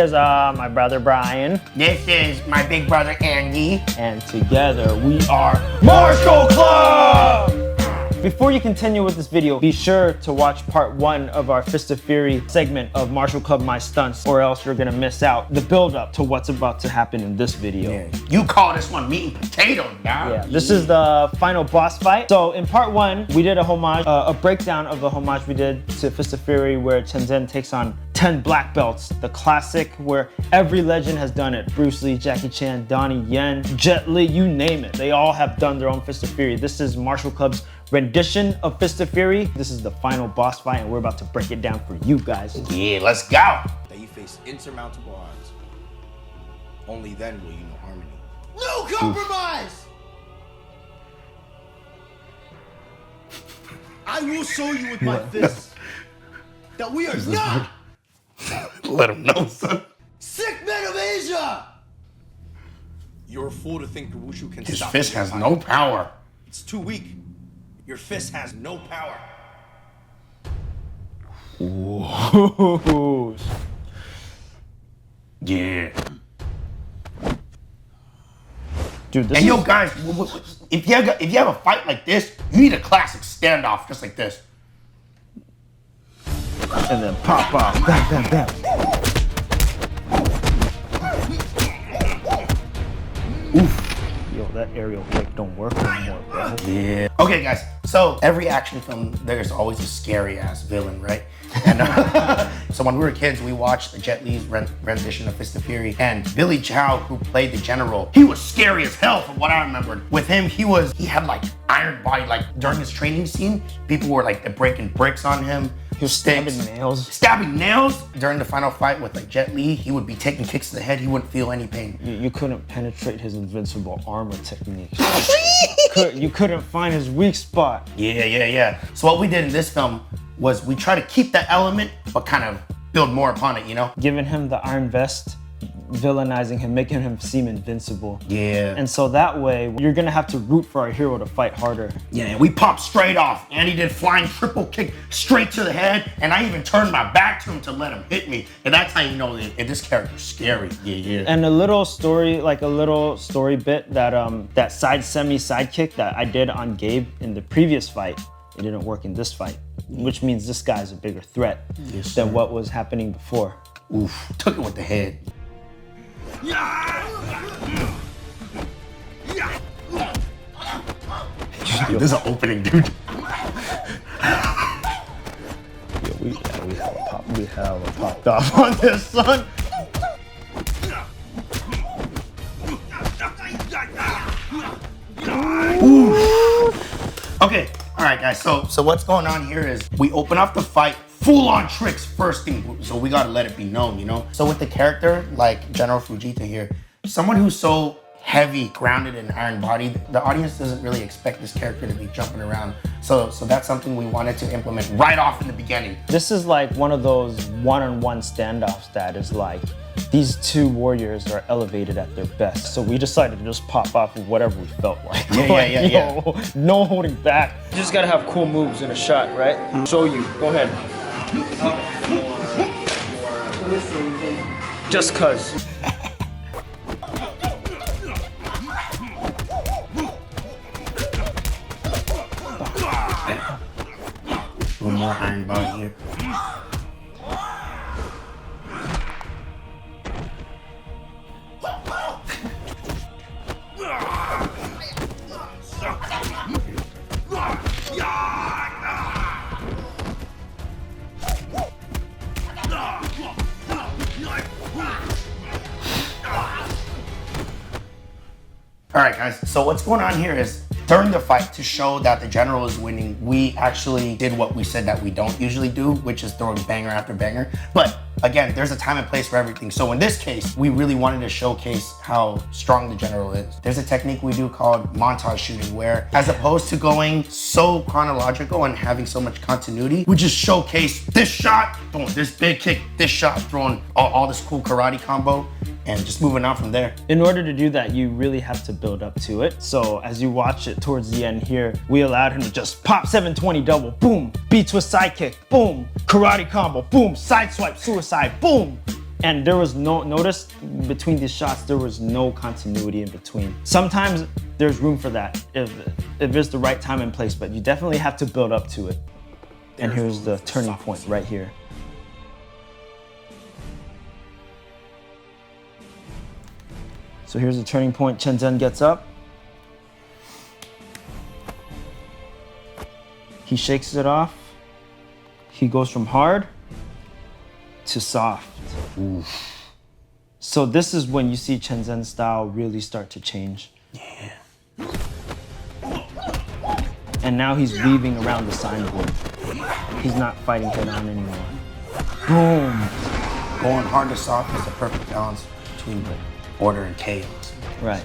is my brother Brian. This is my big brother Andy. And together we are Martial Club! Before you continue with this video, be sure to watch part 1 of our Fist of Fury segment of Martial Club My Stunts, or else you're gonna miss out the build up to what's about to happen in this video. Yeah. You call this one meat and potatoes, dog. Yeah, this is the final boss fight. So in part 1, we did a homage, a breakdown of the homage we did to Fist of Fury where Tenzin takes on 10 black belts, the classic where every legend has done it. Bruce Lee, Jackie Chan, Donnie Yen, Jet Li, you name it. They all have done their own Fist of Fury. This is Martial Club's rendition of Fist of Fury. This is the final boss fight and we're about to break it down for you guys. Yeah, let's go. That you face insurmountable odds. Only then will you know harmony. No compromise! I will show you with my fists that we are not Let him know, son. sick men of Asia! You're a fool to think the Wushu can His stop fist your has fight. no power. It's too weak. Your fist has no power. Ooh. Yeah. Dude, this And yo, is... guys, if you have a fight like this, you need a classic standoff just like this. And then pop off. Bam, bam, bam. Oof. Yo, that aerial kick don't work anymore, bro. Yeah. Okay, guys. So every action film, there's always a scary ass villain, right? And so when we were kids, we watched Jet Li's rendition of Fist of Fury, and Billy Chow, who played the general, he was scary as hell from what I remembered. With him, he had like iron body. Like during his training scene, people were like breaking bricks on him. He was stabbing nails. Stabbing nails. During the final fight with like Jet Li, he would be taking kicks to the head. He wouldn't feel any pain. You couldn't penetrate his invincible armor technique. You couldn't find his weak spot. Yeah. So what we did in this film was we try to keep that element, but kind of build more upon it, you know? Giving him the iron vest, villainizing him, making him seem invincible. Yeah. And so that way, you're gonna have to root for our hero to fight harder. Yeah, and we popped straight off. And he did flying triple kick straight to the head, and I even turned my back to him to let him hit me. And that's how you know that this character's scary. Yeah. And a little story, like a little story bit that that side kick that I did on Gabe in the previous fight, it didn't work in this fight, which means this guy's a bigger threat than what was happening before. Oof, took it with the head. This is an opening, dude. Yeah, we have popped off on this, son. Okay, all right, guys. So what's going on here is we open up the fight full on tricks first thing. So we gotta let it be known, you know. So with the character like General Fujita here, someone who's so heavy, grounded in iron body, the audience doesn't really expect this character to be jumping around. So that's something we wanted to implement right off in the beginning. This is like one of those one-on-one standoffs that is like, these two warriors are elevated at their best. So we decided to just pop off with whatever we felt like. Yeah. No holding back. You just gotta have cool moves in a shot, right? Show you, go ahead. Just cuz. One more iron body here. All right, guys, so what's going on here is during the fight, to show that the general is winning, we actually did what we said that we don't usually do, which is throwing banger after banger. But again, there's a time and place for everything. So in this case, we really wanted to showcase how strong the general is. There's a technique we do called montage shooting, where as opposed to going so chronological and having so much continuity, we just showcase this shot, throwing this big kick, this shot, throwing all this cool karate combo, and just moving on from there. In order to do that, you really have to build up to it. So as you watch it towards the end here, we allowed him to just pop 720 double, boom, B twist side kick, boom, karate combo, boom, side swipe, suicide, boom. And there was notice between these shots, there was no continuity in between. Sometimes there's room for that if it's the right time and place, but you definitely have to build up to it. And here's the turning point right here. So here's the turning point. Chen Zhen gets up. He shakes it off. He goes from hard to soft. Oof. So this is when you see Chen Zhen's style really start to change. Yeah. And now he's weaving around the signboard. He's not fighting head on anymore. Boom. Going hard to soft is the perfect balance between order and chaos. Right.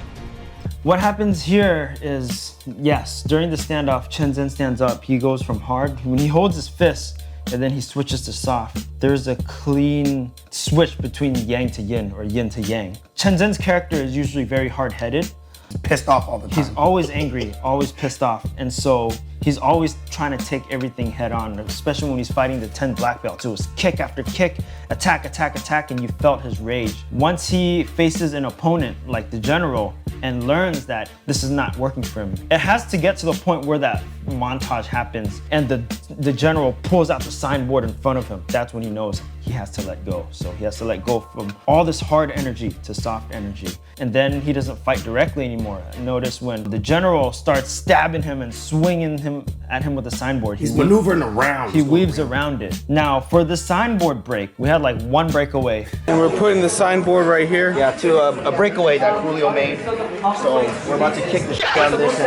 What happens here is, yes, during the standoff, Chen Zhen stands up. He goes from hard. When he holds his fist, and then he switches to soft, there's a clean switch between yang to yin or yin to yang. Chen Zhen's character is usually very hard-headed. He's pissed off all the time. He's always angry, always pissed off. And so he's always trying to take everything head on, especially when he's fighting the 10 black belts. It was kick after kick, attack, attack, attack, and you felt his rage. Once he faces an opponent like the general and learns that this is not working for him, it has to get to the point where that montage happens and the general pulls out the signboard in front of him. That's when he knows he has to let go. So he has to let go from all this hard energy to soft energy. And then he doesn't fight directly anymore. Notice when the general starts stabbing him and swinging at him with the signboard. He's maneuvering around. He weaves around it. Now, for the signboard break, we had like one breakaway. And we're putting the signboard right here. Yeah, to a breakaway that Julio made. So we're about to kick the shit out of this.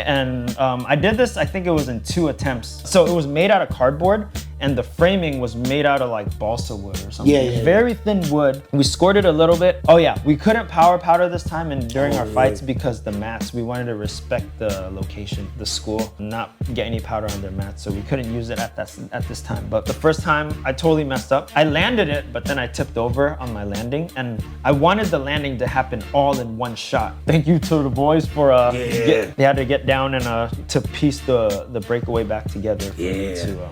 And I did this, I think it was in 2 attempts. So it was made out of cardboard and the framing was made out of like balsa wood or something. Yeah. Very thin wood. We scored it a little bit. Oh yeah, we couldn't power powder this time and during our fights because the mats, we wanted to respect the location, the school, not get any powder on their mats. So we couldn't use it at this time. But the first time I totally messed up. I landed it, but then I tipped over on my landing and I wanted the landing to happen all in one shot. Thank you to the boys for, they had to get down and to piece the breakaway back together for me to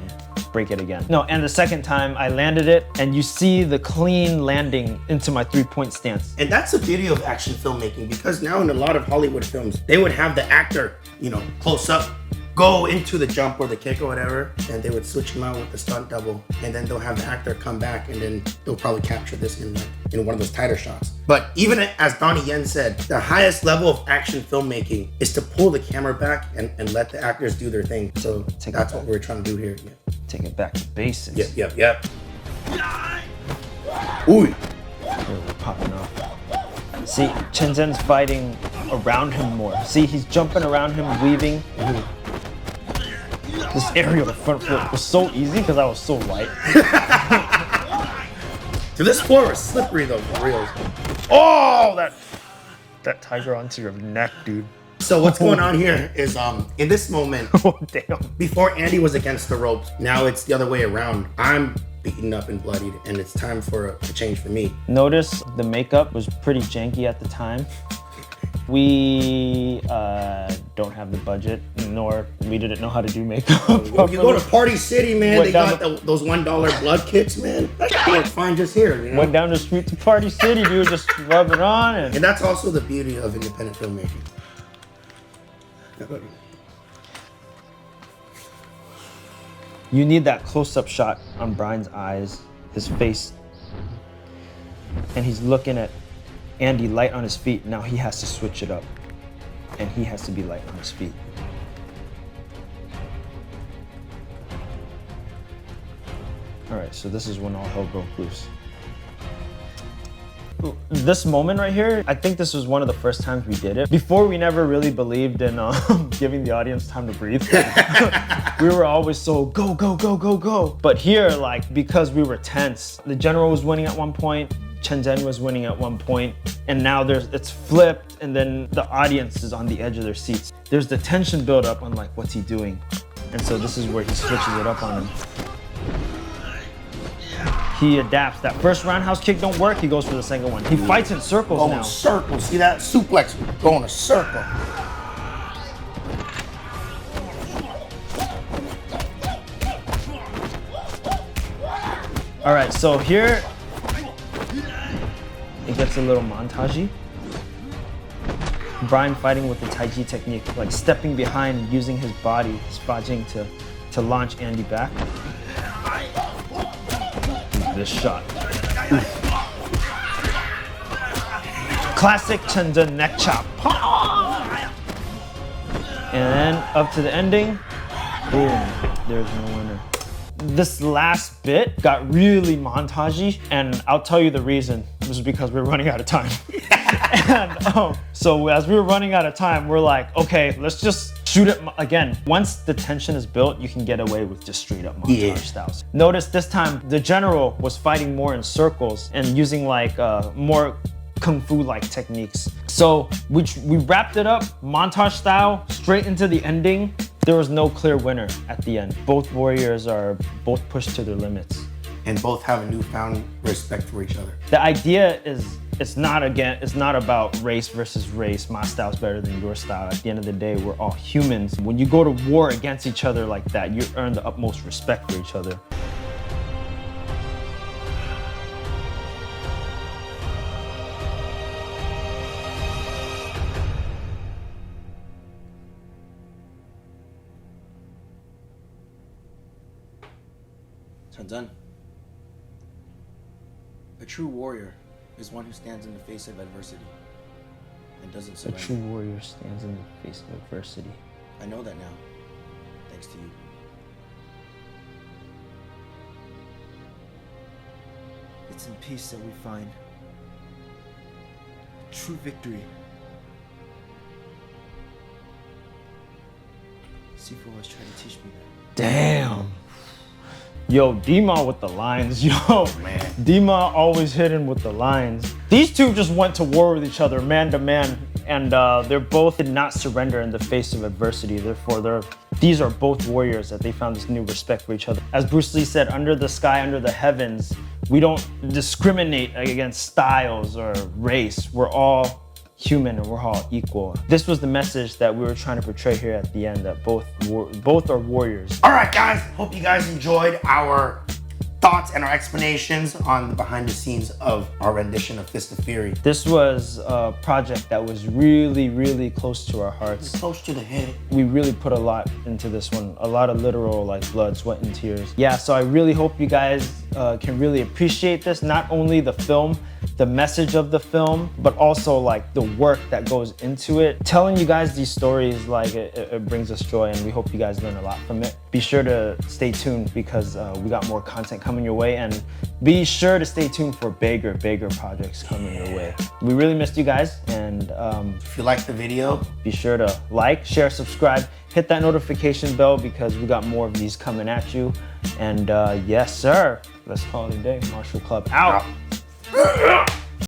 break it again. No, and the second time I landed it and you see the clean landing into my 3-point stance. And that's the beauty of action filmmaking, because now in a lot of Hollywood films, they would have the actor, you know, close up, go into the jump or the kick or whatever, and they would switch him out with the stunt double, and then they'll have the actor come back and then they'll probably capture this in one of those tighter shots. But even as Donnie Yen said, the highest level of action filmmaking is to pull the camera back and let the actors do their thing. So that's what we're trying to do here. Yeah. Take it back to basics. Yep. Ooh. Here we're popping off. See, Chen Zhen's fighting around him more. See, he's jumping around him, weaving. This aerial front flip was so easy because I was so light. So this floor was slippery though, for real. Oh, that tiger onto your neck, dude. So what's going on here is in this moment, Oh, damn. before Andy was against the ropes, now it's the other way around. I'm beaten up and bloodied, and it's time for a change for me. Notice the makeup was pretty janky at the time. We don't have the budget, nor we didn't know how to do makeup. You go to Party City, man, they got those $1 blood kits, man. That shit works fine just here, you know? Went down the street to Party City, dude, just rub it on. And that's also the beauty of independent filmmaking. You need that close-up shot on Brian's eyes, his face, and he's looking at Andy light on his feet. Now he has to switch it up, and he has to be light on his feet. All right, so this is when all hell broke loose. This moment right here, I think this was one of the first times we did it. Before, we never really believed in giving the audience time to breathe. We were always so go, go, go, go, go. But here, like, because we were tense, the general was winning at one point, Chen Zhen was winning at one point, and now it's flipped, and then the audience is on the edge of their seats. There's the tension build up on like, what's he doing? And so this is where he switches it up on him. He adapts. That first roundhouse kick don't work, he goes for the second one. He fights in circles now. Going circles, see that? Suplex, going a circle. All right, so here, gets a little montagey. Brian fighting with the Tai Chi technique, like stepping behind, using his body, spajing to launch Andy back. This shot. Classic Chen Zhen neck chop. And then up to the ending, boom, there's no winner. This last bit got really montagey, and I'll tell you the reason. This was because we were running out of time. And so as we were running out of time, we're like, okay, let's just shoot it again. Once the tension is built, you can get away with just straight up montage styles. Notice this time, the general was fighting more in circles and using like more Kung Fu-like techniques. So we wrapped it up, montage style, straight into the ending. There was no clear winner at the end. Both warriors are both pushed to their limits. And both have a newfound respect for each other. The idea is, it's not about race versus race. My style's better than your style. At the end of the day, we're all humans. When you go to war against each other like that, you earn the utmost respect for each other. Done. A true warrior is one who stands in the face of adversity and doesn't A surrender. true warrior stands in the face of adversity. I know that now, thanks to you. It's in peace that we find true victory. Sifu always tried to teach me that. Damn. Yo, Dima with the lines, yo. Man. Dima always hitting with the lines. These two just went to war with each other, man to man, and they're both did not surrender in the face of adversity. Therefore, these are both warriors that they found this new respect for each other. As Bruce Lee said, under the sky, under the heavens, we don't discriminate against styles or race. We're all human and we're all equal. This was the message that we were trying to portray here at the end, that both are warriors. All right, guys, hope you guys enjoyed our thoughts and our explanations on the behind the scenes of our rendition of Fist of Fury. This was a project that was really, really close to our hearts. Close to the head. We really put a lot into this one, a lot of literal like blood, sweat, and tears. Yeah, so I really hope you guys can really appreciate this, not only the film, the message of the film, but also like the work that goes into it. Telling you guys these stories, like it brings us joy, and we hope you guys learn a lot from it. Be sure to stay tuned because we got more content coming your way, and be sure to stay tuned for bigger projects coming your way. We really missed you guys, and If you liked the video, be sure to like, share, subscribe, hit that notification bell because we got more of these coming at you. And yes, sir, let's call it a day. Martial Club out.